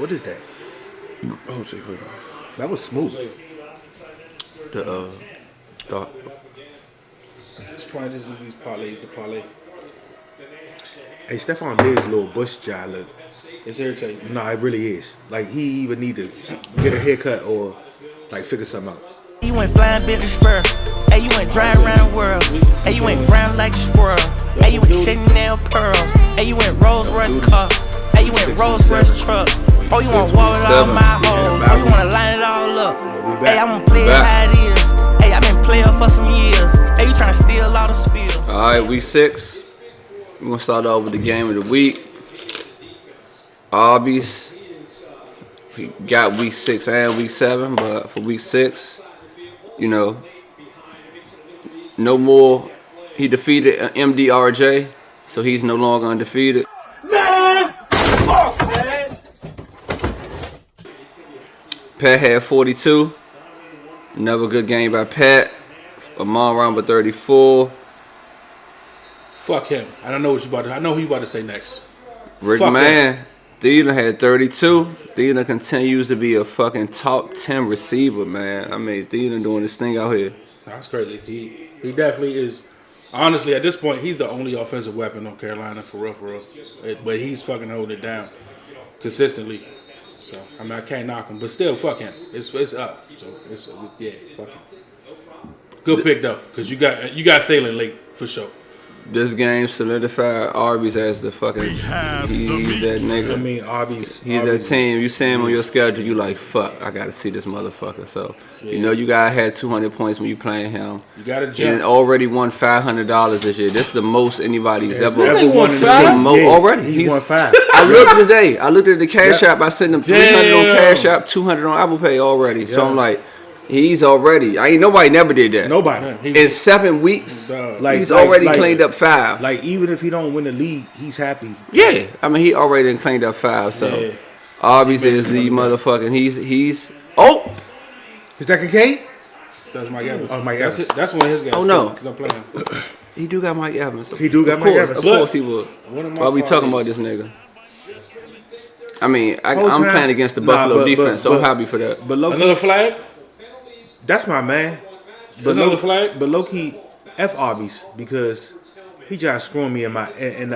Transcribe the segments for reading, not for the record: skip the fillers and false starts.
What is that? Oh, take it. That was smooth. The It's probably just these parlays, the parlay. Hey, Stephon Diggs' little bush job look. It's irritating. Nah, it really is. Like he even need to get a haircut or like figure something out. You went flying Billy Spur. Hey, you went dry around the world. Hey, you went brown like a squirrel. Hey, you went Chanel pearls. Hey, you went Rolls Royce car. Hey, you went Rolls Royce truck. Oh, you want to walk with all my hoes. Oh, you want to line it all up. Hey, I'm going to play it how it is. Hey, I've been playing for some years. Hey, you trying to steal all the spill. All right, week 6. We're going to start off with the game of the week. Arby's. We got week 6 and week 7, but for week 6, you know, no more. He defeated MDRJ, so he's no longer undefeated. Man! Fuck, man! Pat had 42. Another good game by Pat. Amon Round with 34. Fuck him. I don't know what you about to. I know who you about to say next. Rick Fuck Man. Thielen had 32. Thielen continues to be a fucking top 10 receiver, man. I mean, Thielen doing this thing out here. That's crazy. He definitely is. Honestly, at this point, he's the only offensive weapon on Carolina for real. But he's fucking holding it down consistently. So I mean, I can't knock him, but still, fuck him. It's up. So yeah, fuck him. Good pick though, because you got Thielen late for sure. This game solidified Arby's as the fucking. He's that nigga. I mean, Arby's. He's that team. You see him on your schedule, you like, fuck, I gotta see this motherfucker. So, you know, you gotta have 200 points when you playing him. You gotta jump. He already won $500 this year. This is the most anybody's ever won five? Already. He's won 5. I looked today. I looked at the Cash App. I sent him 300 on Cash App, 200 on Apple Pay already. So I'm like, he's already. Nobody never did that. Nobody. In 7 weeks, he's already cleaned up 5. Like even if he don't win the league, he's happy. Yeah, I mean he already done cleaned up 5. So Arby's is the motherfucking. He's. Oh, Is that Kincaid? That's Mike Evans. Oh, Mike Evans. That's one of his guys. Oh, no. I'm playing. he do got Mike Evans. He do got Mike Evans. Of course he would. Why we talking about this nigga? I mean, I'm playing against the Buffalo defense, so I'm happy for that. But low Another flag? that's my man. But Another flag? But low key, F Arby's because he just screwing me in the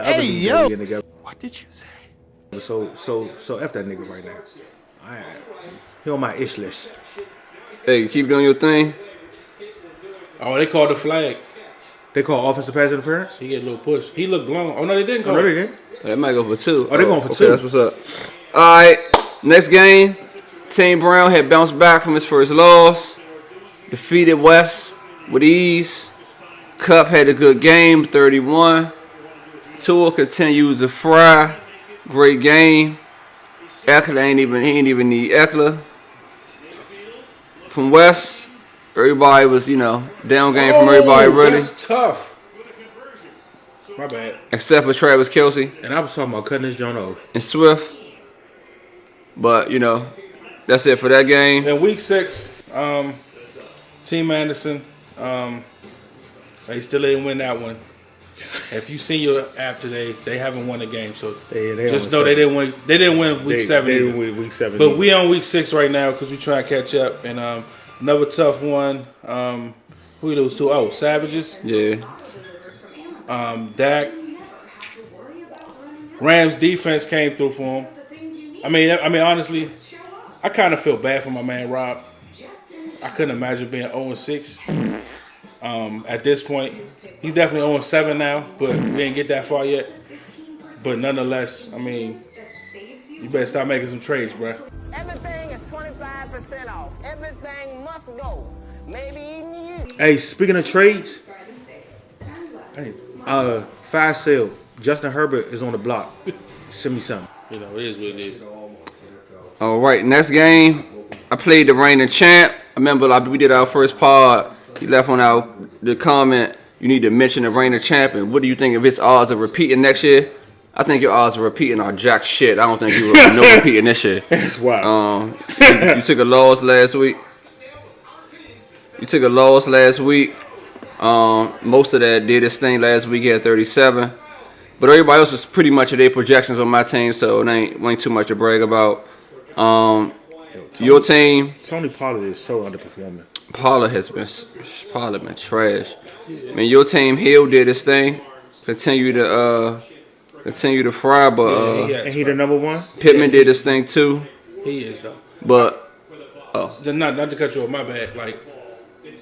other league that we in together. What did you say? So F that nigga right now. Alright. He on my ish list. Hey, keep doing your thing. Oh, they called the flag. They call offensive pass interference? He get a little push. He looked blown. Oh no, they didn't call. No, it. they didn't. That might go for 2. Oh, they going for okay, 2. That's what's up. All right, next game. Team Brown had bounced back from his first loss. Defeated West with ease. Cup had a good game, 31. Tua continues to fry. Great game. Eckler ain't even need Eckler. From West, everybody was, down game from everybody really. That's tough. My bad. Except for Travis Kelce And I was talking about cutting this joint off. and Swift. But, that's it for that game. In week 6, Team Anderson, they still didn't win that one. If you seen your app today, they haven't won a game. So They just on know they 7. didn't win. They didn't win week 7. They either. didn't win week 7. But we on week 6 right now because we trying to catch up. And another tough one. Who we lose to? Oh, Savages. Yeah. Dak. Rams defense came through for him. I mean, honestly, I kind of feel bad for my man Rob. I couldn't imagine being 0-6. At this point, he's definitely 0-7 now, but we didn't get that far yet. But nonetheless, I mean, you better start making some trades, bro. Everything is 25% off. Everything must go. Maybe even you. Hey, speaking of trades, fire sale. Justin Herbert is on the block. Send me something. You know, it is what it is. All right, next game. I played the reigning champ. I remember we did our first pod. He left on the comment, you need to mention the reigning champ. And what do you think of his odds of repeating next year? I think your odds of repeating are jack shit. I don't think you will no repeating this year. That's wild. You took a loss last week. Most of that did his thing last week. He had 37. But everybody else was pretty much at their projections on my team, so it ain't too much to brag about. Your team, Tony Pollard is so underperforming. Pollard been trash. Man, your team Hill did his thing. Continue to fry, but Yeah, And he the number one? Pittman did his thing too. he is though. But Not to cut you off, my bad. Like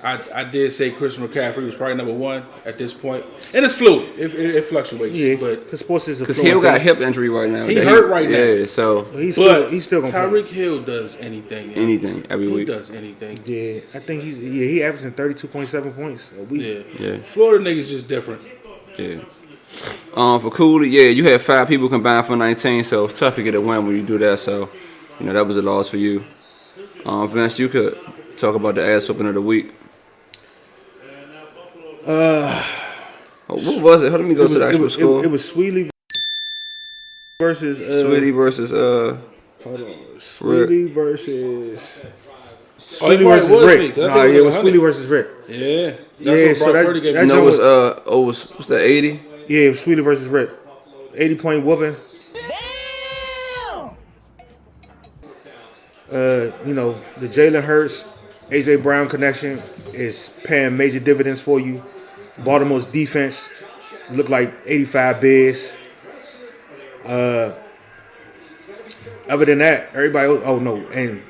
I did say Christian McCaffrey was probably number one at this point, and it's fluid. It fluctuates. Yeah, But because sports is a because fluid Hill got a thing. hip injury right now. He hurt right now. Yeah, so He's but still gonna play. Tyreek Hill does anything. man. anything every He week. does anything. Yeah, I think he averaging 32.7 points a week. Yeah. Yeah. Florida niggas just different. Yeah. For Cooley, yeah, you had 5 people combined for 19, so it's tough to get a win when you do that. So, that was a loss for you. Vince, you could talk about the ass whooping of the week. What was it? Let me go to the actual score. It was Sweetie versus Sweetie versus hold on. Sweetie versus Oh, he Sweetie probably versus was Rick. me, 'cause I No, think it it was was Sweetie 100. versus Rick. Yeah. That's Yeah, what so Brock that- Purdy gave that me. no, joint it was what's that 80? Yeah, it was Sweetie versus Rick. 80-point whooping. The Jalen Hurts, AJ Brown connection is paying major dividends for you. Baltimore's defense looked like 85 Bears. Other than that, everybody else, and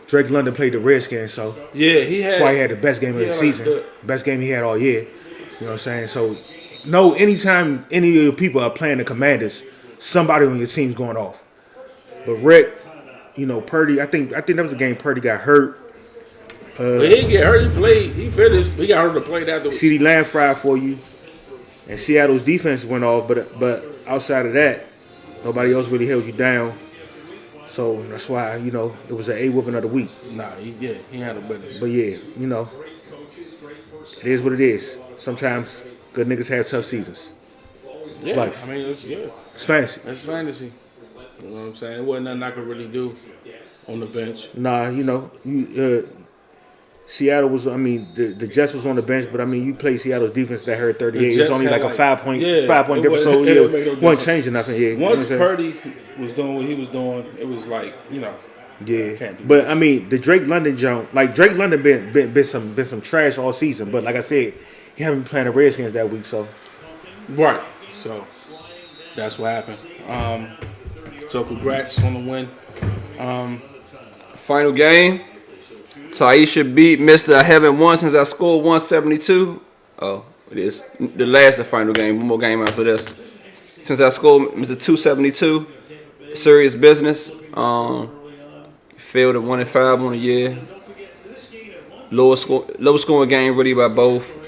Drake London played the Redskins, so Yeah, he had. that's why he had the best game of the like season. the- Best game he had all year. You know what I'm saying? So, no, anytime any of your people are playing the Commanders, somebody on your team's going off. But Rick, Purdy, I think that was the game Purdy got hurt. But he didn't get hurt. He played. He finished. He got hurt to play afterwards. CeeDee Lamb fried for you. And Seattle's defense went off, but outside of that, nobody else really held you down. So that's why, it was an A-whooping of the week. Nah, he handled business. But yeah, it is what it is. Sometimes good niggas have tough seasons. It's Yeah, life. I mean, It's fantasy. it's fantasy. You know what I'm saying? It wasn't nothing I could really do on the bench. Nah, Seattle was. The Jets was on the bench, but you played Seattle's defense that hurt 38. The It was Jets only had like a 5-point it difference. wasn't- So it yeah, made no wasn't difference. changing nothing. Yeah, you know Once what I'm saying? Purdy was doing what he was doing, it was like, Yeah, Can't do but the Drake London jump, like Drake London been some trash all season. But like I said, he haven't been playing the Redskins that week, so right. So that's what happened. So congrats on the win. Final game. Taisha beat Mr. I haven't won since I scored 172. Oh, it is the final game. One more game after this. Since I scored Mr. 272. Serious business. Failed at 1-5 on the year. Low scoring game really by both.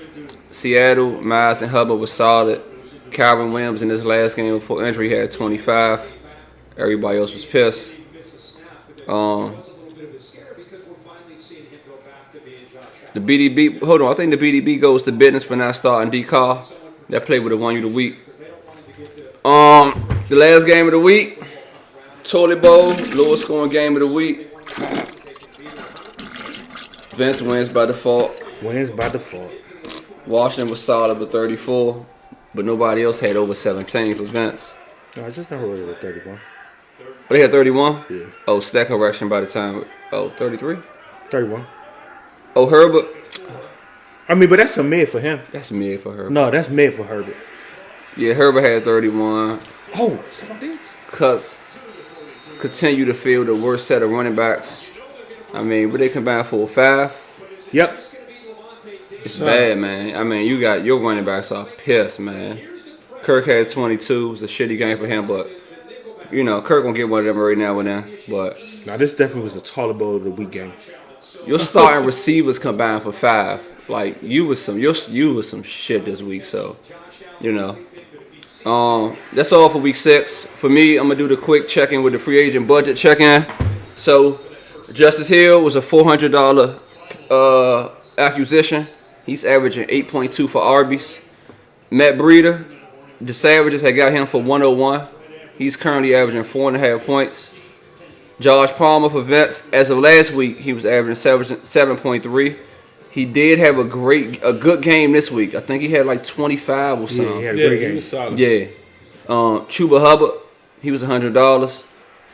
Seattle, Miles and Hubbard was solid. Calvin Williams in his last game before injury had 25. Everybody else was pissed. The BDB, hold on, I think the BDB goes to business for not starting D-Car. That play would have won you the week. The last game of the week, Toilet Bowl, lowest scoring game of the week. Vince wins by default. wins by default. Washington was solid with 34, but nobody else had over 17 for Vince. No, I just never heard of 31. But they had 31? Yeah. Oh, stat correction by the time. Oh, 33? 31. Oh, Herbert. But that's a mid for him. That's mid for Herbert. No, that's mid for Herbert. Yeah, Herbert had 31. Oh, Stephon Diggs. Cuts continue to field the worst set of running backs. Would they combine for 5? Yep. It's bad, man. You got your running backs are pissed, man. Kirk had 22. It was a shitty game for him, but Kirk gonna get one of them right now and then. But Now this definitely was the taller bowl of the week game. your starting receivers combined for 5. Like you was some shit this week. So, that's all for week 6. For me, I'm gonna do the quick check-in with the free agent budget check-in. So, Justice Hill was a $400 acquisition. He's averaging 8.2 for Arby's. Matt Breida, the Savages had got him for 101. He's currently averaging 4.5 points. Josh Palmer for Vince, as of last week, he was averaging 7.3. He did have a good game this week. I think he had like 25 or Yeah, something. he had a Yeah, great he game. was solid. Yeah. Chuba Hubbard, he was $100.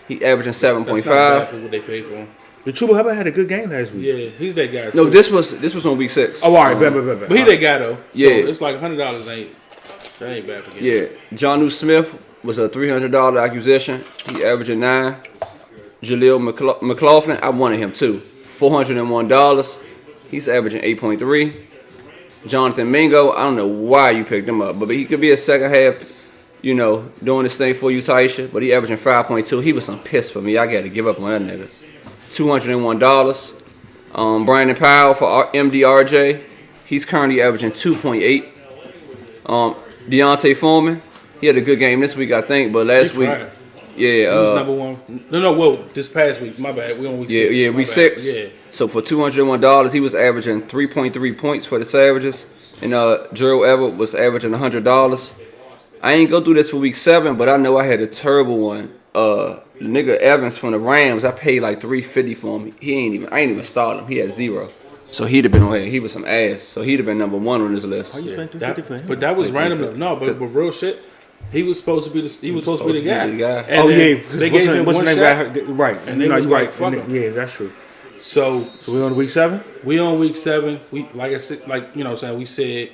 He averaging That's not 7.5. exactly what they paid for him. The Chuba Hubbard had a good game last week. Yeah, he's that guy. No, too. this was on week 6. Oh, all right, bet. But he that guy though. Yeah. So it's like $100 that ain't bad for getting. Yeah, Jonnu Smith was a $300 acquisition. He averaging 9. Jaleel McLaughlin, I wanted him too. $401. He's averaging 8.3. Jonathan Mingo, I don't know why you picked him up, but he could be a second half, doing this thing for you, Taisha. But he averaging 5.2. He was some piss for me. I got to give up on that nigga. $201. Brandon Powell for MDRJ. He's currently averaging 2.8. Deontay Foreman, he had a good game this week, I think, but last week, Right. yeah, He was number one. No, this past week. My bad. We on week 6. yeah, My week bad. 6. Yeah. So for $201, he was averaging 3.3 points for the Savages, and Gerald Everett was averaging $100. I ain't go through this for week 7, but I know I had a terrible one. Nigga Evans from the Rams, I paid like $350 for him. I ain't even started him. He had 0. So he'd have been on here. He was some ass. So he'd have been number 1 on this list. But that was random. No, but real shit. He was supposed to be the guy. And Oh then yeah, they gave him what's one your shot. name? Right, And they was you're like, right. fuck him. Yeah, that's true. So So we on week 7. we on week 7. We like I said, we said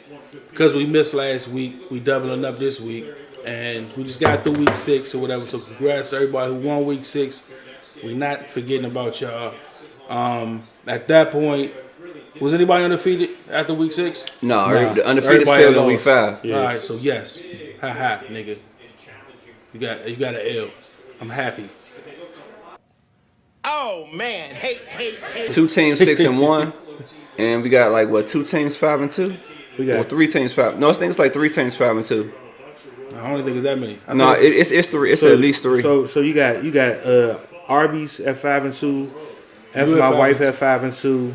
because we missed last week, we doubling up this week, and we just got through week 6 or whatever. So congrats to everybody who won week 6. We're not forgetting about y'all. At that point, was anybody undefeated after week 6? No, the undefeated Everybody failed in lost. week 5. All right, so yes, ha, nigga, you got an L. I'm happy. Oh man, hey. 2 teams 6-1, and we got like 2 teams 5-2. We got Or 3 teams 5. No, I think it's like 3 teams 5-2. I don't think it's that many. No, it's 3. It's at least 3. So you got Arby's at 5-2, F You at my 5 wife at 5-2,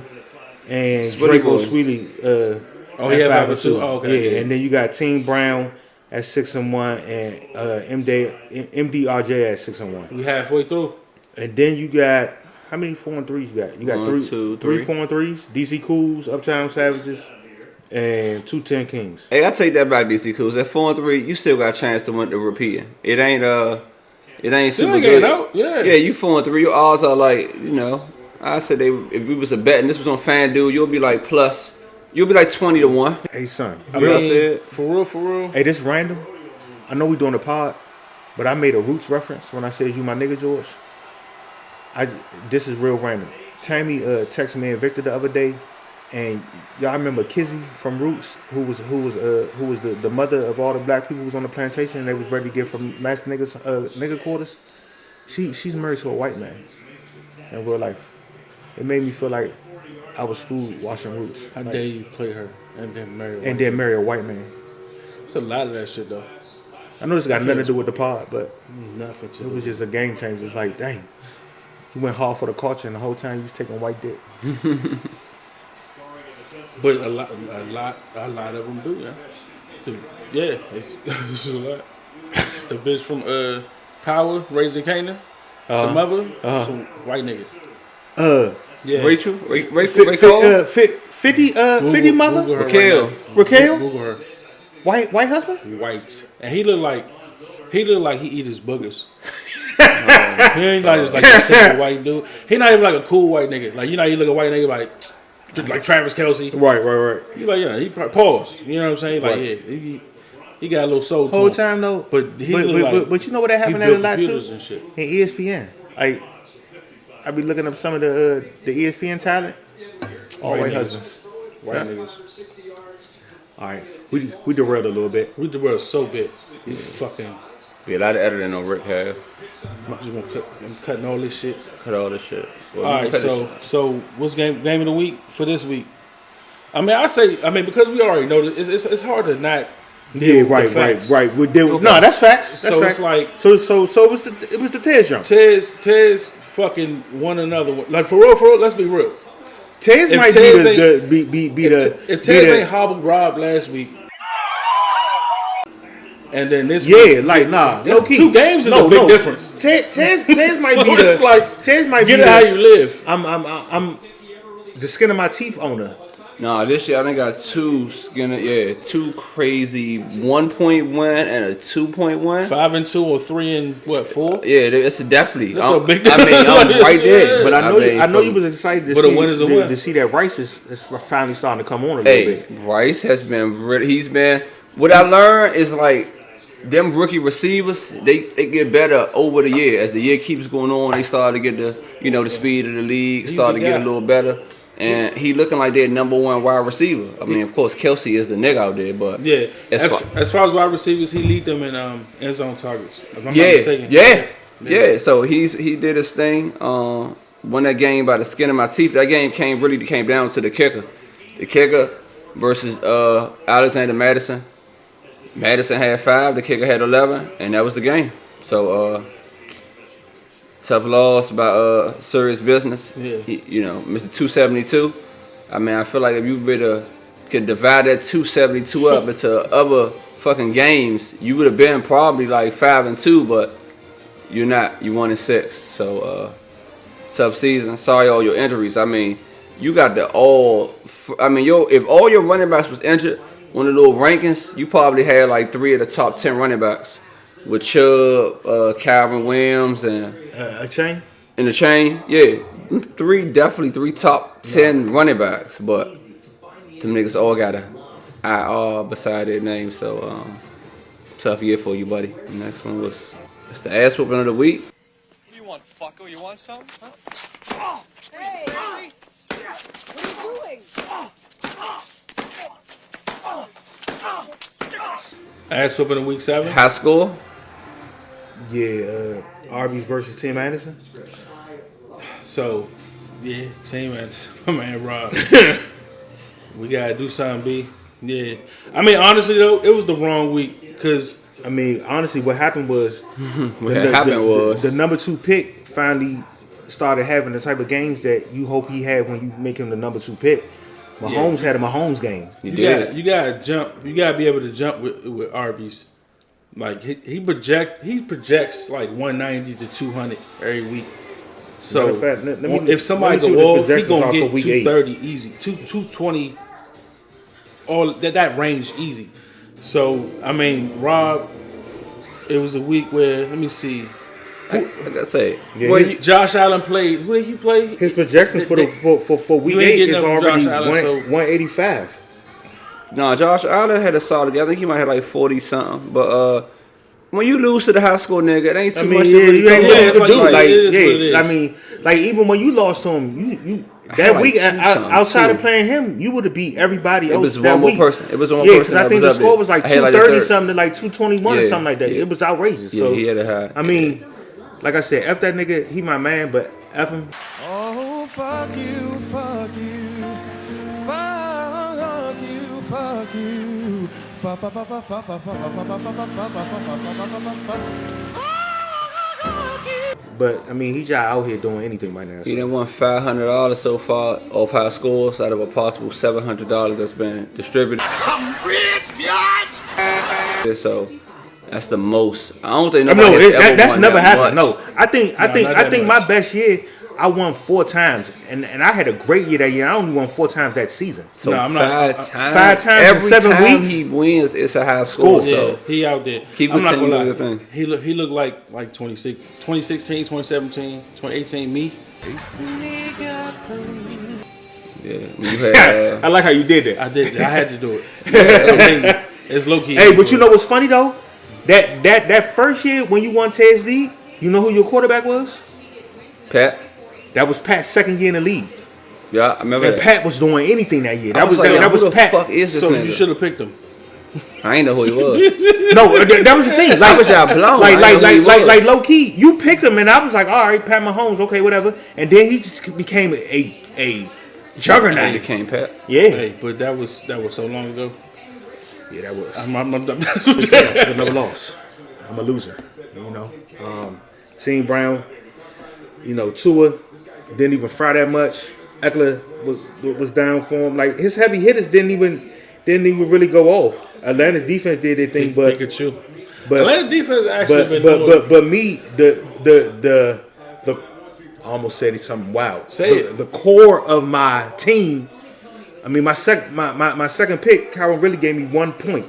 and Sweetie Draco boy. Sweetie he at had 5-2. Oh, okay. Yeah, and then you got Team Brown at 6-1 and MDRJ at 6-1. We halfway through. And then you got how many 4-3s you got? You got 1, 3, 2, 3 3. 4-3s. DC Cools, Uptown Savages, and 2 10 Kings. Hey, I take that back, DC Cools. At 4-3, you still got a chance to win the repeating. It ain't super ain't good. out, yeah. Yeah, you 4-3. Your odds are like, I said if we was a bet and this was on FanDuel, you'll be like 20-1. Hey son, I mean, I said, For real. hey, this random. I know we doing a pod, but I made a Roots reference when I said you my nigga George. This is real random. Tammy texted me and Victor the other day, and y'all remember Kizzy from Roots, who was the mother of all the black people who was on the plantation and they was ready to get from mass nigga quarters. She's married to a white man in real life. It made me feel like I was schooled watching Roots. How dare you play her and then marry her? And then marry a white man. It's a lot of that shit though. I know this got nothing to do with the pod, but Nothing to it do. was just a game changer. It's like, dang, you went hard for the culture, and the whole time you was taking white dick. But a lot of them do, yeah. It's a lot. The bitch from Power, Raising Canaan, the mother, some white niggas. Yeah. Rachel? Rachel? 50 mother? Google her Raquel. right now. Raquel? Google her. White husband? White. And he look like he eat his boogers. He ain't like just like a typical white dude. He not even like a cool white nigga. Like, you know, you look at a white nigga like Travis Kelce. Right. He like, he probably pause. You know what I'm saying? Like, Right. yeah, he got a little soul to Whole him. time though. But he look like but you know what that he happened at a built lot too? computers and shit. In ESPN. Like, I be looking up some of the ESPN talent. All White white niggas. husbands. White Yeah. niggas. All right. We derailed a little bit. We the world so big. He's fucking. Be a lot of editing on Rick have. I'm cutting all this shit. Cut all this shit. Well, All we right, cut this so what's game of the week for this week? I mean, because we already know this, it's hard to not. Deal Yeah, with right. the facts. We did. No, that's facts. That's So facts. it's like- so it was the Tez jump. Tez fucking one another. Like for real. Let's be real. Tez If might Tez be the If Tez ain't hobbled Rob last week, and then this yeah, week, like nah. that's No key. 2 games is a big difference. Tez might So be it's the like, Tez might get be it how the, you live. I'm the skin of my teeth owner. Nah, this year I think got two crazy 1-point win and a 2-point win. 5-2 or 3-4? Yeah, it's definitely. That's a big I mean, I'm right there. But I know mean, you was excited to But a win is a win. see that Rice is finally starting to come on a little Hey, bit. Rice has been. He's been. What I learned is like them rookie receivers. They get better over the year as the year keeps going on. They start to get the speed of the league. Start to the get a guy. little better. And he looking like their number one wide receiver. I mean, of course, Kelsey is the nigga out there, but Yeah. as As far as wide receivers, he lead them in end zone targets. If I'm not yeah, mistaken. yeah. So he did his thing. Won that game by the skin of my teeth. That game came down to the kicker. The kicker versus Alexander Madison. Madison had 5, the kicker had 11, and that was the game. So tough loss by serious business. Yeah. Mr. 272. I mean, I feel like if you could divide that 272 up into other fucking games, you would have been probably like 5-2, but you're not. You 1-6. So tough season. Sorry all your injuries. I mean, you got if all your running backs was injured, one of the little rankings, you probably had like 3 of the top 10 running backs with Chubb, Calvin Williams, and A chain? in the chain. Yeah, definitely 3 top 10 running backs, but them niggas all got a IR beside their name. So tough year for you, buddy. The next one was it's the ass whooping of the week. You want fucker? You want some? Huh? Hey! What are you doing? Ass whooping in week 7. High score. Yeah, Arby's versus Tim Anderson. So, yeah, team Anderson. My man Rob. We gotta do something, B. Yeah. I mean, honestly though, it was the wrong week because I mean, honestly, what happened was the the number 2 pick finally started having the type of games that you hope he had when you make him the number 2 pick. Mahomes had a Mahomes game. you gotta jump. You gotta be able to jump with Arby's. Like he projects like 190 to 200 every week. So Matter of fact, let me- if somebody let me see go what off, his he gonna projections are get for week 8. 230 easy, 220, all that range easy. So I mean, Rob, it was a week where let me see. Like I say, Yeah, well, Josh Allen played. Who did he play? His projection for week You ain't 8 getting is up from already Josh Allen, so- 185. no, Josh Allen had a solid game. I think he might have like 40 something. But when you lose to the high school nigga, it ain't too I mean, much yeah, to really you ain't talk nothing it's to like- do. it Like, is what it yeah, is. I mean, like even when you lost to him, you had that like week 2 something, outside too. of playing him, you would have beat everybody else. It was that one more week. person. It was one Yeah, person because I that think was the up score there. was like I had like the 230 third. something to like 221 or Yeah, something like that. yeah. It was outrageous. Yeah, So he had a high. I mean, like I said, F that nigga, he my man, but F him. Oh, fuck you, fuck you. Fuck you, fuck you. Fuck, fuck, fuck, fuck, fuck, fuck, fuck, fuck, fuck, fuck, fuck, fuck, fuck. But I mean, he just out here doing anything right now. He So. done won $500 so far off high scores out of a possible $700 that's been distributed. I'm rich, bitch. So that's the most. I don't think I nobody mean, has ever that's won never that happened. much. No, I think not that my much. best year, I won 4 times, and I had a great year that year. I only won 4 times that season. So No, I'm not- 5 times. 5 times in Every 7 time weeks? he wins, it's a high score. Score. Yeah, So he out there. Keep I'm not continuing gonna your lie. thing. He looked like 2016, 2017, 2018 me. yeah, you had. I like how you did that. I did. I had to do it. I mean, it's low key. Hey, but you know what's funny though? That first year when you won Ted's league, you know who your quarterback was? Pat. That was Pat's second year in the league. Yeah, I remember And that. Pat was doing anything that year. I That was like, that who was the Pat. fuck is this So nigga? you should have picked him. I ain't know who he was. No, that was the thing. Like, I was y'all blown. Like, I didn't know who he was. like low key, you picked him, and I was like, all right, Pat Mahomes, okay, whatever. And then he just became a juggernaut. He became Pat. Yeah, Hey, but that was so long ago. yeah, that was. I'm Another loss. I'm a loser. You know, Sean Brown. You know, Tua didn't even fry that much. Eckler was down for him. Like his heavy hitters didn't even really go off. Atlanta's defense did their thing, but Pikachu. but Atlanta defense actually been doing. but me the I almost said something wild. Say it. The core of my team I mean, my second pick, Calvin really gave me 1 point.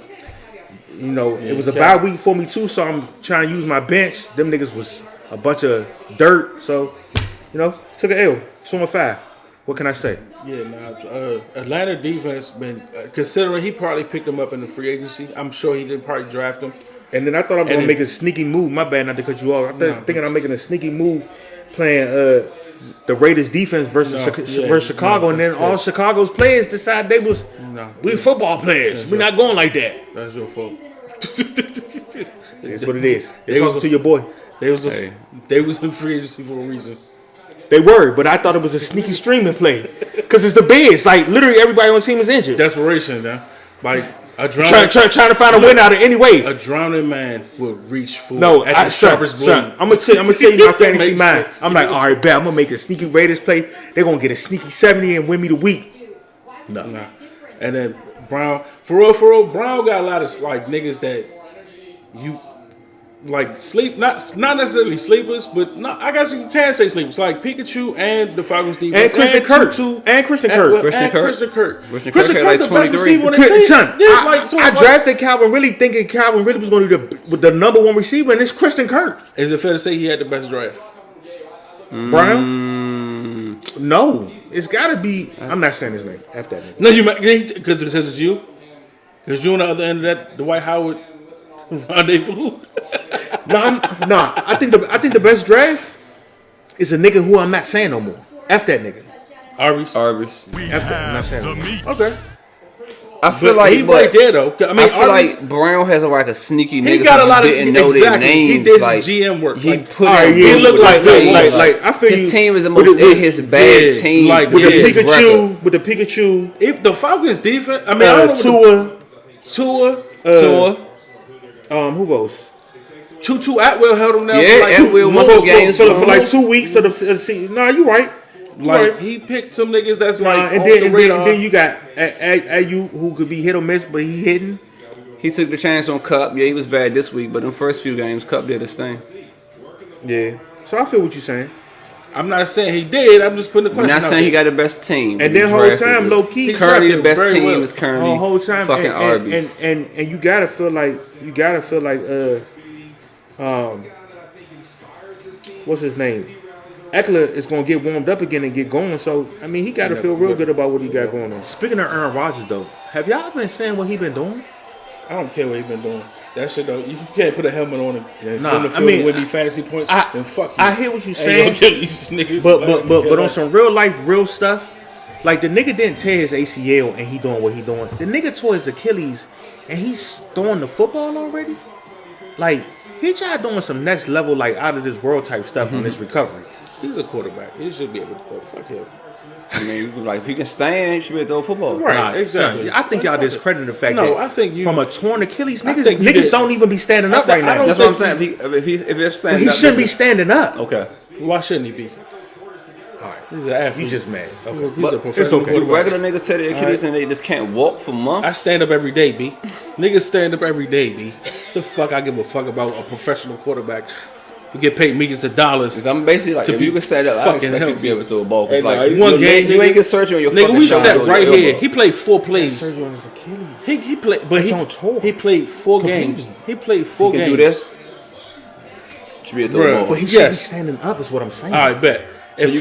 You know, it was a bye week for me too, so I'm trying to use my bench. Them niggas was a bunch of dirt, so you know, took an L. 2-5. What can I say? Yeah, nah. Atlanta defense been considering he probably picked him up in the free agency. I'm sure he didn't probably draft him. And then I thought I was gonna make a sneaky move. My bad, not to cut you off. Thinking I'm making a sneaky move, playing the Raiders defense versus Chicago, and then all Chicago's players decide we football players. We're not going like that. That's your fault. That's what it is. It's also to your boy. They was in free agency for a reason. They were, but I thought it was a sneaky streaming play because it's the Bears. Like literally, everybody on the team is injured. Desperation, man. Like a drowning, trying to find a win out of any way. A drowning man would reach for at the sharpest blade. I'm gonna tell you my fantasy mind. I'm like, all right, bet I'm gonna make a sneaky Raiders play. They're gonna get a sneaky 70 and win me the week. No. Nah. And then Brown, for real, Brown got a lot of like niggas that you like sleep, not necessarily sleepers, but I guess you can say sleepers, like Pikachu and the Falcons defense, and Christian Kirk, and Christian Kirk. Christian Kirk had like 23. Son, I drafted Calvin really thinking Calvin really was going to be the number one receiver, and it's Christian Kirk. Is it fair to say he had the best draft? Brown? No, it's got to be. I'm not saying his name after that. No, you because it says it's you. Because you on the other end of that, Dwight Howard rendezvous. I think the best draft is a nigga who I'm not saying no more. F that nigga. Arby's. F that. I'm not saying no more. Okay. I feel like he right there though. I mean, feel like Brown has like a sneaky nigga. He got a lot of didn't know their names. He did like, his GM work. He like, put. He looked like I feel his team is the most his bad team. Like with the Pikachu. If the Falcons defense, I mean, I don't know Tua. Who else? Tutu Atwell held him down. Yeah, for like Atwell most games for like 2 weeks of the season. Nah, you right. Like he picked some niggas that's like and then you got Ayu who could be hit or miss, but he hitting. He took the chance on Cup. Yeah, he was bad this week, but in the first few games, Cup did his thing. Yeah. So I feel what you're saying. I'm not saying he did. I'm just putting the question. I'm not saying he got the best team. And then whole time, low key, currently the best team is currently whole time fucking Arby's. And you gotta feel like what's his name? Eckler is gonna get warmed up again and get going. So I mean, he gotta feel real good about what he got going on. Speaking of Aaron Rodgers, though, have y'all been saying what he been doing? I don't care what he been doing. That shit though, you can't put a helmet on him. Win me fantasy points. Then fuck you. I hear what you're saying. But on some real life, real stuff, like the nigga didn't tear his ACL and he doing what he doing. The nigga tore his Achilles and he's throwing the football already. Like he tried doing some next level, like out of this world type stuff on his recovery. He's a quarterback. He should be able to throw. Fuck him. I mean, like if he can stand, he should be able to throw football. Right, exactly. I think y'all discrediting the fact that I think from a torn Achilles, niggas don't even be standing up right now. That's what I'm saying. If he's standing up, he shouldn't be standing up. Okay. Why shouldn't he be? All right, he's an athlete. He just mad. Okay. He's a professional quarterback. Regular niggas tear their Achilles and they just can't walk for months. I stand up every day, B. Niggas stand up every day, B. The fuck I give a fuck about a professional quarterback who get paid millions of dollars. Because I'm basically like, if you can stand up, I expect you to be able to throw a ball. Because like, one game, you ain't get surgery on your fucking we shoulder. sat right here. He played 4 plays. Surgery on his Achilles. He played, but he played 4 games. He played 4 games. He can do this. Should be able to throw a ball. But he should be standing up, is what I'm saying. All right, bet. So If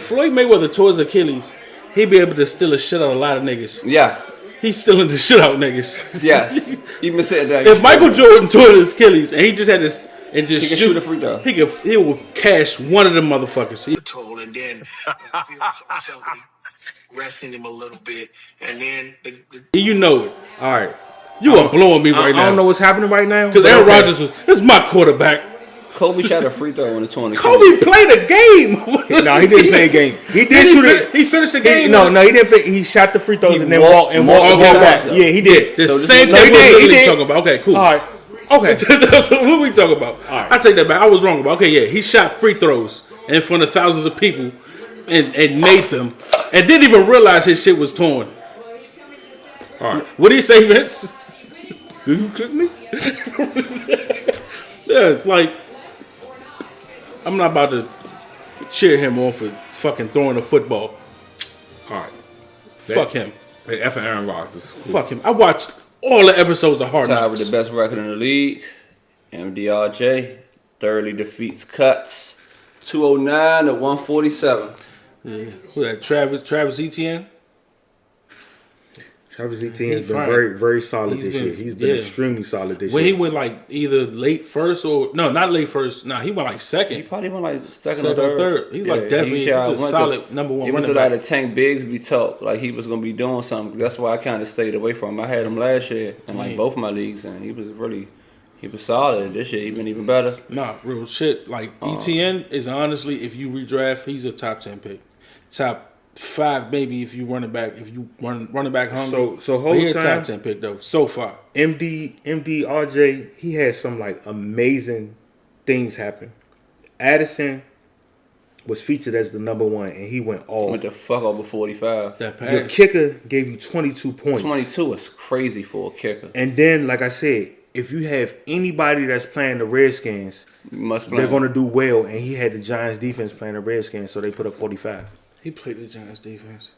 Floyd Mayweather tore his Achilles, he'd be able to steal the shit out of a lot of niggas. Yes. He's stealing the shit out of niggas. Yes. Even said that. If Michael Jordan tore his Achilles and he just had this and just he can shoot a free throw. He will cash one of them motherfuckers. And then resting him a little bit, and then You know it. All right. You are blowing me right now. I don't know what's happening right now. Because Aaron Rodgers this is my quarterback. Kobe shot a free throw in the tournament. Kobe played a game. No, he didn't play a game. He did shoot it. He finished the game. No, he didn't. He shot the free throws He and then walked walked back. Yeah, he did. The So same no, thing he we're did, he literally did. talking about. Okay, cool. All right. Okay. That's what we talking about. right. I take that back. I was wrong about. Okay, yeah, he shot free throws in front of thousands of people and made them, and didn't even realize his shit was torn. All right. What do you say, Vince? Did you click me? Yeah, like I'm not about to cheer him on for fucking throwing a football. All right. Fuck him. They effing Aaron Rodgers. Fuck him. I watched all the episodes of Hard Tied with Knocks. the best record in the league. MDRJ thoroughly defeats Cuts. 209 to 147. Yeah. Who that? Travis Etienne. Travis Etienne has been fine. very, very solid He's this been- year. He's been yeah. extremely solid this When he year. went like either late first or no, not late first. Nah, he went like second. He probably went like second Second or or third. third. He's like definitely he's a solid number one It was a running lot back. of Tank Bigsby talk, like he was gonna be doing something. That's why I kind of stayed away from him. I had him last year in like Yeah. both my leagues, and he was solid. This year he been even better. Nah, real shit. Like ETN is honestly, if you redraft, he's a top 10 pick, top 5 maybe if you running back. If you running back hungry. So But whole he a time- top 10 pick though so far. MDRJ, he had some like amazing things happen. Addison was featured as the number one, and he went off. Went the fuck over 45. That Your pass. kicker gave you 22 points. 22 is crazy for a kicker. And then, like I said, if you have anybody that's playing the Redskins, You must play. they're going to do well. And he had the Giants defense playing the Redskins, so they put up 45. He played the Giants defense.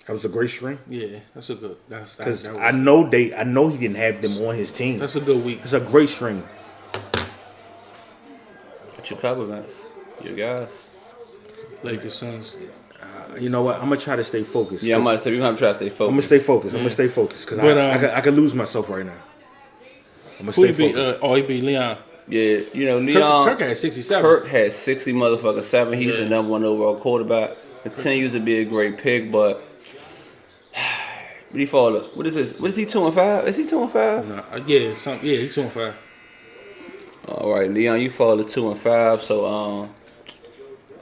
That was a great string. Yeah, that's a good. That's Because that I know he didn't have them on his team. that's a good week. It's a great string. What you cover, man? You guys. Lakers Suns. You know what? I'm going to try to stay focused. Yeah, I'm about to say we're gonna try to stay focused. I'm going to stay focused. I'm going to stay focused. Because But, I could lose myself right now. I'm going Who to he stay beat? focused. He beat Leon. Yeah, you know Leon. Kirk had 67. Kirk had 60 motherfucking 7. He's the Yeah. number one overall quarterback. Continues to be a great pick, but he fall. What is this? What is he 2-5? Is he 2-5? Nah, yeah, he's 25. All right, Leon, you fall to 2-5. So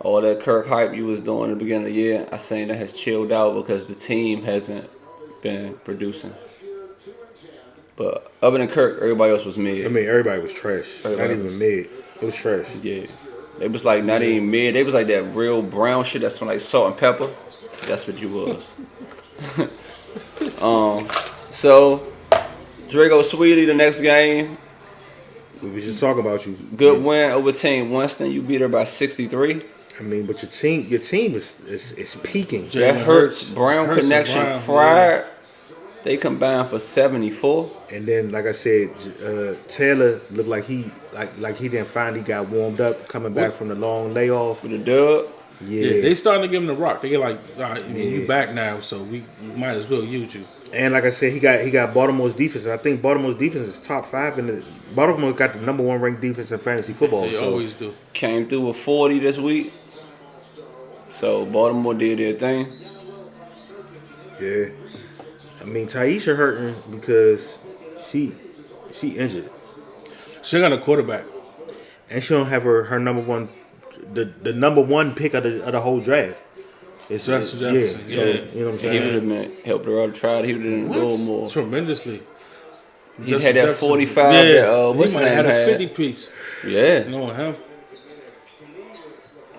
all that Kirk hype you was doing at the beginning of the year, I saying that has chilled out because the team hasn't been producing. But other than Kirk, everybody else was mid. I mean, everybody was trash. Everybody Not was- even mid. It was trash. Yeah. It was like not even mid. They was like that real brown shit that's from like salt and pepper. That's what you was. So Drago Sweetie, the next game, We was just talking about you. good win over Team Winston. You beat her by 63. I mean, but your team is peaking. Jalen That Hurts Hurts- Brown Hurts and connection Brown, fried. They combined for 74. And then, like I said, Taylor looked like he didn't finally got warmed up coming back from the long layoff. For the dub. Yeah, they starting to give him the rock. They get like, all right, you Yeah. back now, so we might as well use you. And like I said, he got Baltimore's defense. And I think Baltimore's defense is top 5 in the. Baltimore got the number 1 ranked defense in fantasy football. They so always do. Came through with 40 this week. So Baltimore did their thing. yeah, I mean Taisha hurting because she injured, She got a quarterback. and she don't have her number 1, the number 1 pick of the whole draft. It's Justin yeah. Jefferson, So yeah. you know what I'm He would saying. have been helped her out. Tried. He would have done a little more. Tremendously. He had that 45. Yeah, That, what's he his might have name had a had. 50 piece. Yeah. Knowing him.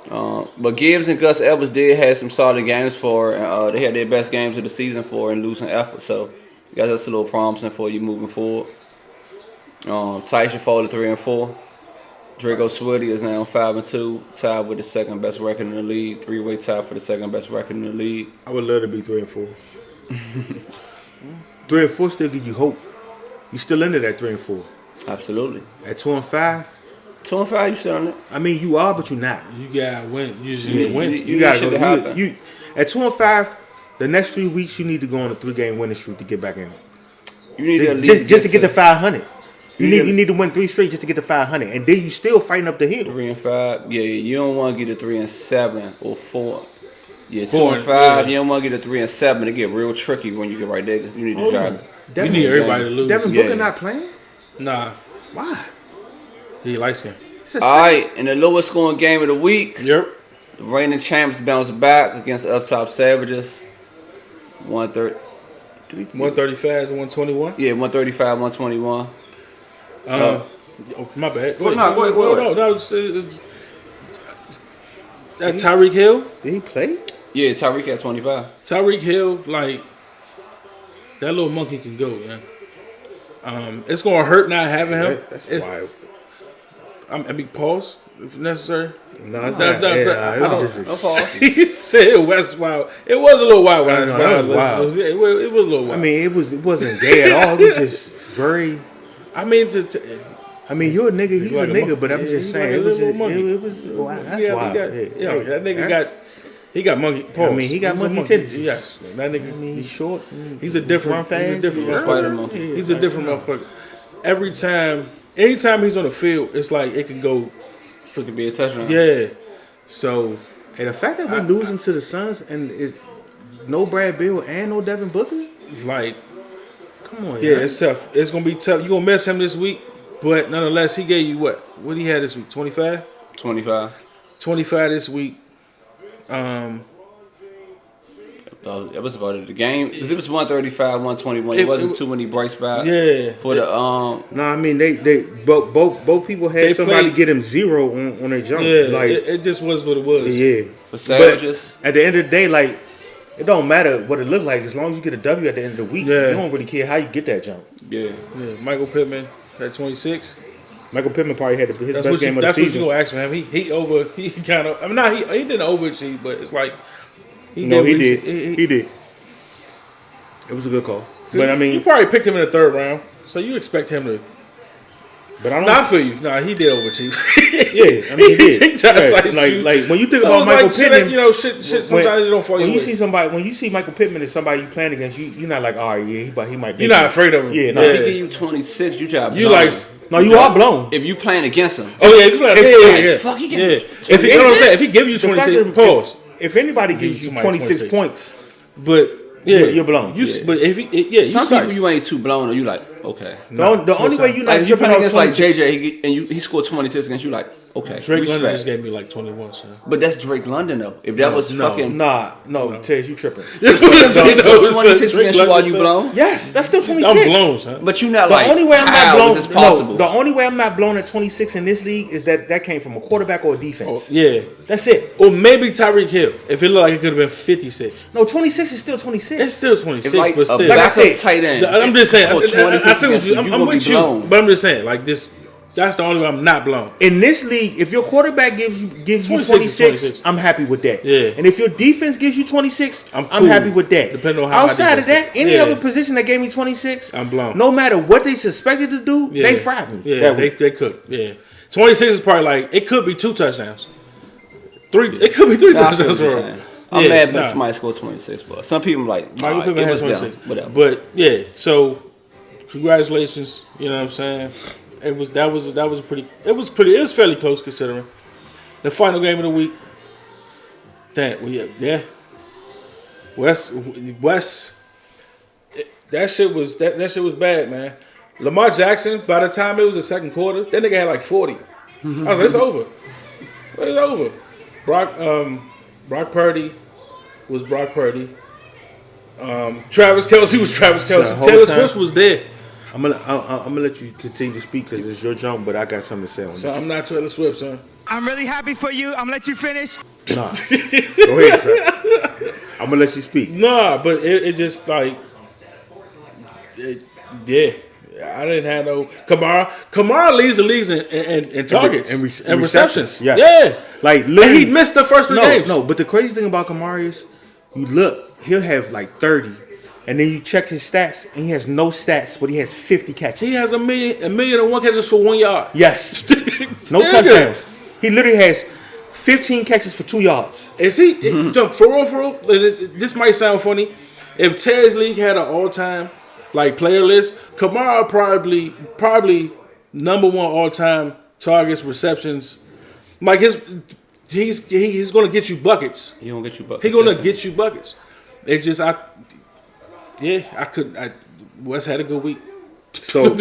But Gibbs and Gus Edwards did have some solid games for her. They had their best games of the season for her and losing effort. So, you guys, that's a little promising for you moving forward. Taisha fall to 3-4. Drago Switty is now 5-2, tied with the second best record in the league. 3-way tie for the second best record in the league. I would love to be 3-4. 3-4 still give you hope. You still into that 3-4. Absolutely. At 2-5, 2-5, you still on it? I mean you are, but you're not. You gotta win. You just need to win. You gotta shit go. to happen. You at 2-5. The next 3 weeks, you need to go on a 3-game winning streak to get back in it. You need to at Just least to get to 500. You need- need to win 3 straight just to get to 500, and then you still fighting up the hill. 3-5. Yeah, you don't want to get to 3-7 or 4. Yeah, 4 2-5. yeah. You don't want to get to 3-7. It get real tricky when you get right there because you need to drive. You need everybody to lose. Devin Yeah. Booker not playing? Nah, Why? he likes him. It's a All right, in the lowest scoring game of the week, Yep. the reigning champs bounced back against the Up Top Savages. 130. 135 to 121. Yeah, 135, 121. Oh, my bad. Go ahead. No, it's that Tyreek Hill. Did he play? Yeah, Tyreek at 25. Tyreek Hill, like that little monkey can go, man. It's gonna hurt not having him. That's It's- wild. I mean, pause if necessary. No, it's No, not. no, Yeah, it I was don't- just. He said West Wild. It was a little wild when I No, when I that was wild. listened. It was a little wild. I mean, it wasn't gay at all. It was just very. I mean, I mean, you're a nigga. He's like a a nigga, mon- but I'm yeah, just he's saying like a it was little just. monkey. It was. Wow, that's yeah, wild. that nigga That's- got monkey. Pause. I mean, he got He's a monkey titties. Yes, that nigga. I mean, he's short. He's a different. run fast. He's a different Yeah. Spider motherfucker. monkey. He's a different motherfucker. Anytime he's on the field, it's like it can go. It could be a touchdown. Yeah. So And the fact that we're losing to the Suns and no Brad Beal and no Devin Booker, it's like, come on, yeah, it's tough. It's gonna be tough. You gonna miss him this week, but nonetheless, he gave you what? What he had this week? 25. 25. 25 this week. It was about it. The game, because it was 135, 121. It wasn't too many bright spots. Yeah. For the No, I mean they both people had They somebody played- get him 0 on their jump. Yeah, like it just was what it was. yeah. for savages. But at the end of the day, like it don't matter what it looked like as long as you get a W at the end of the week. Yeah. You don't really care how you get that jump. Yeah. Yeah, Michael Pittman at 26. Michael Pittman probably had his That's best what game you. of the That's what season. you gonna ask for him. He kind of. I mean, not he didn't overachieve, but it's like No, he what did. he- He did. It was a good call. But I you mean, probably picked him in the third round, so you expect him to. but I don't. Not for you. Nah, he did overachieve. Yeah, I mean, he did. tried to Yeah, slice like, you. like when you think So about it's Michael like, Pittman, you know, shit. Sometimes it don't fall when your you way. see somebody, when you see Michael Pittman as somebody you playing against, you're not like, all right, yeah, he might. You're not afraid of him. Yeah, no. If he give you 26, you try to You blow like. him. No, you are blown. If you playing against him. Oh yeah, you like, yeah. Fuck, he Yeah. get If he, you know what I'm saying? If he give you The fact 26, that- pause. If anybody Give gives you somebody 26 points, But yeah, you're blown. You, Yeah. But if he, yeah, Some you people suck. you ain't too blown, or you like, okay. the only way you're Like not if you tripping playing off against like 26 JJ he scored 26 against you, like, okay. Drake respect. London just gave me like 21, son. But that's Drake London though. If that was fucking Nah, Tez, you tripping. if he scored 26 Drake against you, are London, you son. blown? Yes, that's still 26. I'm blown, son. But you not The like, only way I'm not how blown, is this possible? the only way I'm not blown at 26 in this league is that came from a quarterback or a defense. Yeah. That's it. Or maybe Tyreek Hill. If it looked like it could have been 56. No, 26 is still 26. It's still 26, If like but a still. Like I backup said, tight end, I'm just saying. scored I 26 feel with against you. you, I'm gonna be with you. blown. But I'm just saying, like this. That's the only way I'm not blown. In this league, if your quarterback gives you 26 is 26, 26. I'm happy with that. Yeah. And if your defense gives you 26, I'm I'm cool. happy with that. Depending on how my outside of defense that, plays. any Yeah. other position that gave me 26, I'm blown. No matter what they suspected to do, Yeah. they fried me. Yeah, that they week. could. Yeah. 26 is probably like, it could be 2 touchdowns. 3. It could be 3 Nah, I feel touchdowns what for you're him. saying. I'm Yeah, mad, but nah. somebody scored 26. But some people like, Michael nah, Pittman it had was them. 26. Whatever. But yeah, so congratulations. You know what I'm saying? It was fairly close considering the final game of the week. West. That shit was bad, man. Lamar Jackson. By the time it was the second quarter, that nigga had like 40. I was like, it's over. It's over. Brock Purdy was Brock Purdy. Travis Kelce was Travis So, Kelce. whole Taylor time- Swift was there. I'm gonna let you continue to speak because it's your jump, but I got something to say on So this. I'm not Taylor Swift, son. I'm really happy for you. I'm gonna let you finish. Nah, go ahead, sir. I'm gonna let you speak. Nah, but it just like, yeah. I didn't have no Kamara. Kamara leads the leagues in targets and receptions. Yeah, Yeah. Like And literally, he missed the first 3 games. No, but the crazy thing about Kamara is, you look, he'll have like 30, and then you check his stats, and he has no stats, but he has 50 catches. He has a million and 1 catches for 1 yard. Yes, no Nigga. touchdowns. He literally has 15 catches for 2 yards. Is he for real? This might sound funny. If Ted's league had an all-time like player list, Kamara probably number 1 all-time targets, receptions. Like he's gonna get you buckets. He gonna get you buckets. He's gonna get you buckets. It just Wes had a good week. So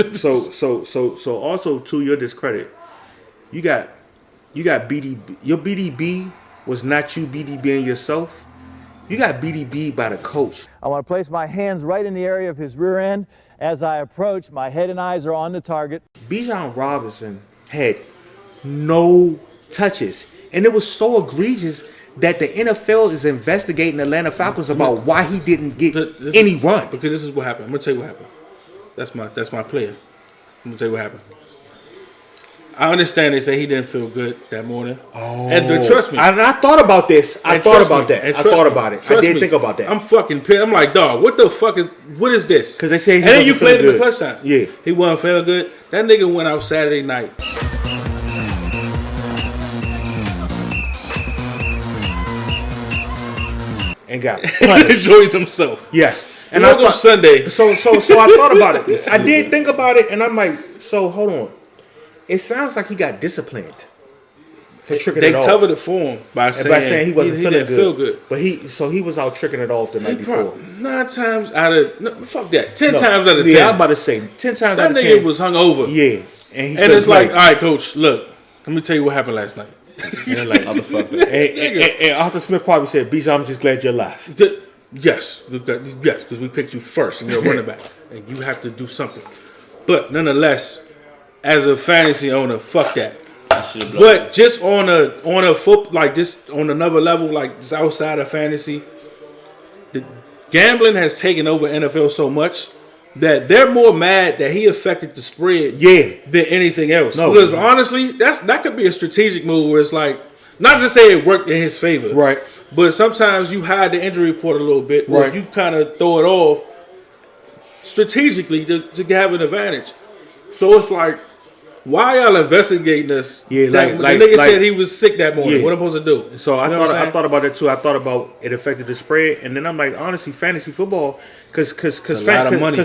also to your discredit, you got BDB. Your BDB was not you BDBing yourself. You got BDB by the coach. I want to place my hands right in the area of his rear end. As I approach, my head and eyes are on the target. Bijan Robinson had no touches. And it was so egregious that the NFL is investigating the Atlanta Falcons about why he didn't get any run. Because this is what happened. I'm gonna tell you what happened. That's my player. I'm gonna tell you what happened. I understand they say he didn't feel good that morning. Oh, and trust me, I thought about this. I thought about that. I thought about it. I did think about that. I'm fucking pissed. I'm like, dog, what is this? Because they say he and then you wasn't played him feeling the touchdown. Yeah, he wasn't feeling good. That nigga went out Saturday night. And got punished. Enjoyed himself. Yes. And I thought Sunday. So I thought about it. I did think about it, and I'm like, so hold on. It sounds like he got disciplined for tricking it off. They covered it for him by saying he wasn't feeling didn't good. feel good. But he was out tricking it off the night before. 9 times out of fuck that. 10 times out of 10. Yeah, I'm about to say 10 times out of 10. That nigga was hungover. Yeah, and it's like, all right, coach, look, let me tell you what happened last night. Like, and Arthur Smith probably said, "Bijan, I'm just glad you're alive." Yes, because we picked you first and you're a running back, and you have to do something. But nonetheless, as a fantasy owner, fuck that. But just on a foot, like just on another level, like just outside of fantasy, the gambling has taken over NFL so much that they're more mad that he affected the spread than anything else. No, because honestly, that could be a strategic move where it's like, not to say it worked in his favor, right? But sometimes you hide the injury report a little bit, or you kind of throw it off strategically to have an advantage. So it's like, why y'all investigating this? Yeah, the nigga said he was sick that morning. Yeah. What am I supposed to do? So I thought about that too. I thought about it affected the spread, and then I'm like, honestly, fantasy football, because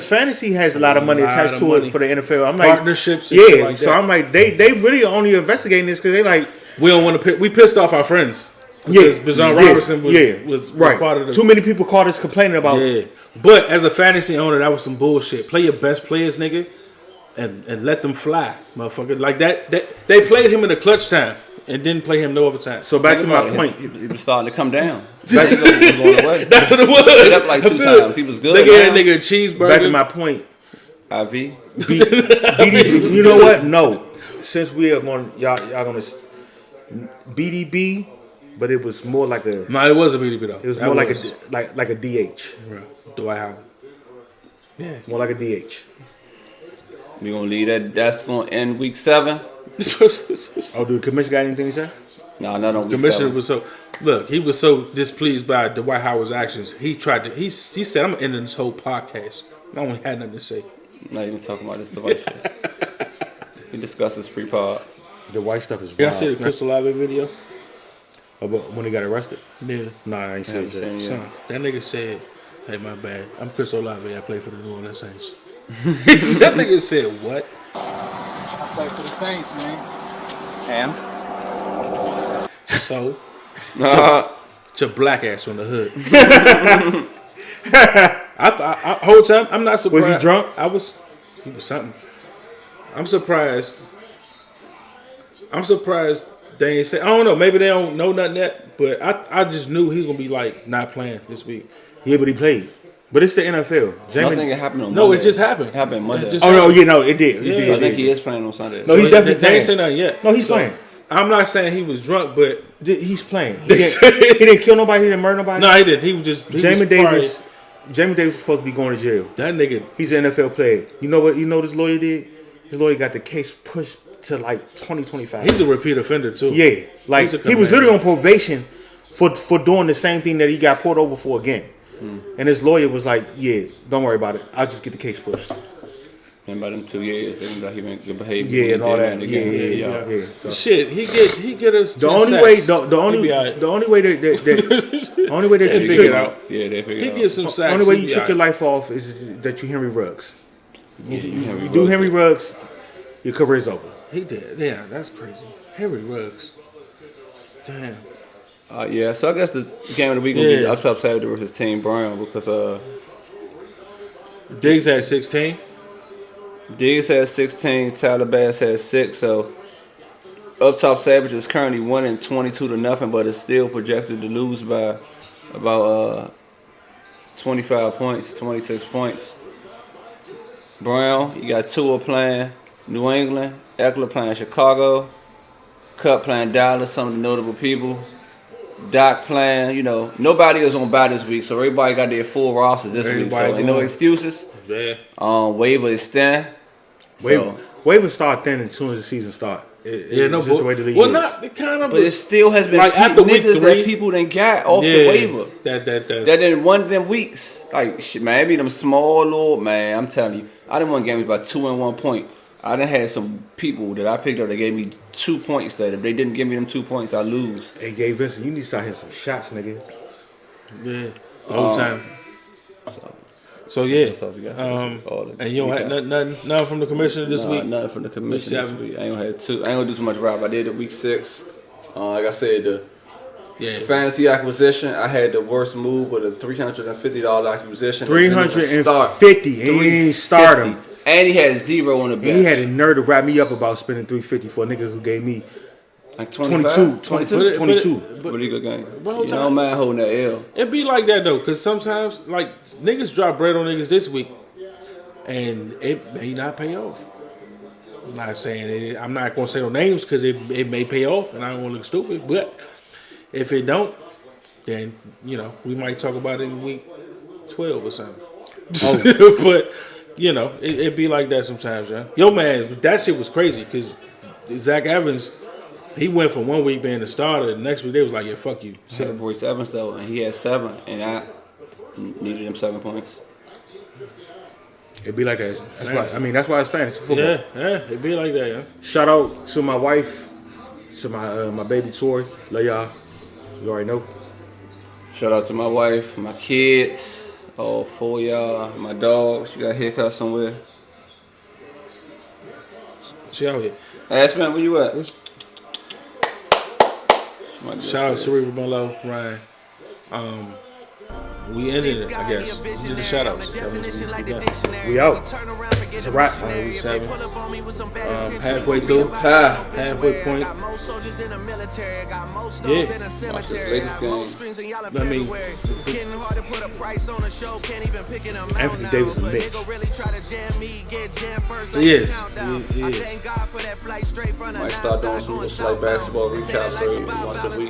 fantasy has a lot of money attached to it for the NFL. I'm like, partnerships. And shit like so that. I'm like, they really only investigating this because they like, we don't want to. We pissed off our friends. Because Bijan Robinson was part of the. Too many people called us complaining about. Yeah, but as a fantasy owner, that was some bullshit. Play your best players, nigga, and let them fly, motherfucker. Like that they played him in the clutch time and didn't play him no other time. So back to my point, he was starting to come down. He was going away. That's what it was. He up like 2 times. He was good. They gave that nigga a cheeseburger. Back to my point. IV. BDB, you know what? No, since we are going, y'all gonna BDB. But it was more like a. No, it was a BDB though. It was more like a DH. Right. Dwight Howard. Yeah. More like a DH. We gonna leave that. That's gonna end week 7. Oh, dude, commissioner got anything to say? No, not on week 7. Commissioner was so. Look, he was so displeased by Dwight Howard's actions. He tried to. He said, "I'm ending this whole podcast." I only had nothing to say. Not even talking about this device shit. We discussed this pre-pod. The white stuff is. Y'all see the Chris Olave video? About when he got arrested? Yeah. Nah, I ain't seen that. Son, that nigga said, "Hey, my bad. I'm Chris Olave. I play for the New Orleans Saints." That nigga said, "What?" I play for the Saints, man. And? So? It's your black ass on the hood. I whole time, I'm not surprised. Was he drunk? He was something. I'm surprised they ain't say. I don't know. Maybe they don't know nothing yet. But I just knew he was gonna be like not playing this week. Yeah, but he played. But it's the NFL. I think it happened on Monday. No, it just happened. It happened Monday. It did. I think he is playing on Sunday. No, he's definitely They playing. ain't say nothing yet. No, he's playing. I'm not saying he was drunk, but he's playing. He didn't kill nobody. He didn't murder nobody. No, he didn't. He was just. Jamie Davis was supposed to be going to jail. That nigga. He's an NFL player. You know what? You know what his lawyer did? His lawyer got the case pushed to like 2025. He's a repeat offender too. Yeah, like he was literally on probation for doing the same thing that he got pulled over for again. And his lawyer was like, "Yeah, don't worry about it. I'll just get the case pushed." And by them 2 years, they got him in good behavior. Yeah, and all that. Yeah. So. Shit, he get us. The only way that you figure it out. Yeah, they figure it out. He gets some sacks. The only way you trick your life off is that you Henry Ruggs. Yeah, you do Henry Ruggs, your career is over. He did. Yeah, that's crazy. Henry Ruggs. Damn. Yeah, so I guess the game of the week will be Up-Top Saturday versus Team Brown because Diggs had 16. Diggs has 16, Tyler Bass has 6, so Up-Top Savage is currently winning 22-0, but is still projected to lose by about 25 points, 26 points. Brown, you got Tua playing New England, Eckler playing Chicago, Cup playing Dallas, some of the notable people. Doc playing, nobody is on bye this week, so everybody got their full rosters this week, so ain't no excuses. Yeah. Waiver is thin. Waiver start thin as soon as the season start. Yeah, no, it's just the way the league well, is. not it kind of, But it still has been like after week niggas 3 that people done got off the yeah, waiver. That That in one of them weeks, like shit, man, it be them small little man. I'm telling you, I done won games by 2 and 1 point. I done had some people that I picked up that gave me 2 points. That if they didn't give me them 2 points, I lose. Hey, Gay Vincent, you need to start hitting some shots, nigga. Yeah, the whole time. So yeah, That's all we got. and you don't have nothing from the commissioner this week. Nothing from the commissioner this 7. week. I ain't gonna do too much rap. I did it week 6. Like I said, the fantasy acquisition. I had the worst move with a $350 acquisition. $350. He ain't start him. And he had 0 on the bench. He had a nerve to wrap me up about spending $350 for a nigga who gave me like 22. Pretty good game. You know, man, holding that L. It be like that though, cause sometimes like niggas drop bread on niggas this week, and it may not pay off. I'm not saying it. I'm not gonna say no names because it may pay off, and I don't want to look stupid. But if it don't, then you know we might talk about it in week 12 or something. Oh. But you know it be like that sometimes, yeah. Yo, man, that shit was crazy because Zach Evans. He went from 1 week being the starter, the next week they was like, yeah, fuck you. 7 Evans though, and he had 7, and I needed him 7 points. It'd be like that. That's why. I mean, that's why it's fantasy football. Yeah, it'd be like that. Yeah. Shout out to my wife, to my baby Tori. Love y'all. You already know. Shout out to my wife, my kids, all 4 of y'all, my dog. She got a haircut somewhere. She out here. Ask man, where you at? Shout out to Cerebral Below, Ryan. We ended it, I guess. We did the shout outs. We out. It's a wrap. Week 7. Halfway through. Halfway point. Yeah. Watch this latest game. I mean, Anthony Davis is a bitch. He is. Might start doing some slight basketball recaps once a week.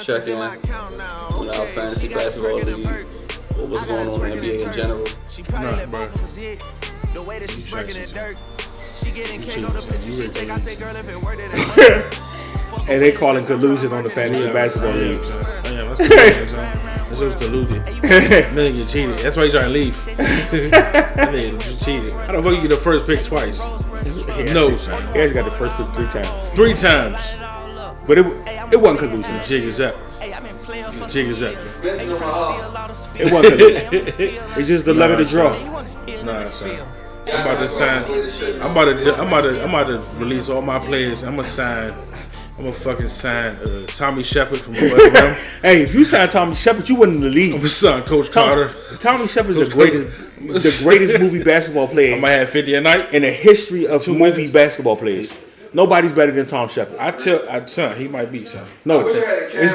Check in on our fantasy basketball league. What's going on in the NBA in general. Nah, bro. The way that she's working it dirt. She getting cake on the picture she take. I say, girl, if it worth it. And they calling collusion on the fantasy basketball league. Yeah, that's collusion, that's what's colluded. Nigga get cheated. That's why he's trying to leave. That nigga just cheated. How the fuck you get the first pick twice? No, son. He actually got the first pick 3 times. 3 times. But it wasn't collusion. The jig is up. The jig is up. It wasn't collusion. It's just the luck of the draw. Nah, son. I'm about to sign. I'm about to release all my players. I'm gonna fucking sign Tommy Shepard from West Brom. Hey, if you sign Tommy Shepard, you win in the league. I'm gonna sign Coach Carter. Tommy Shepard is the greatest movie basketball player. I might have 50 a night in the history of movie basketball players. Nobody's better than Tom Shepard. I tell, he might be, son. No, it's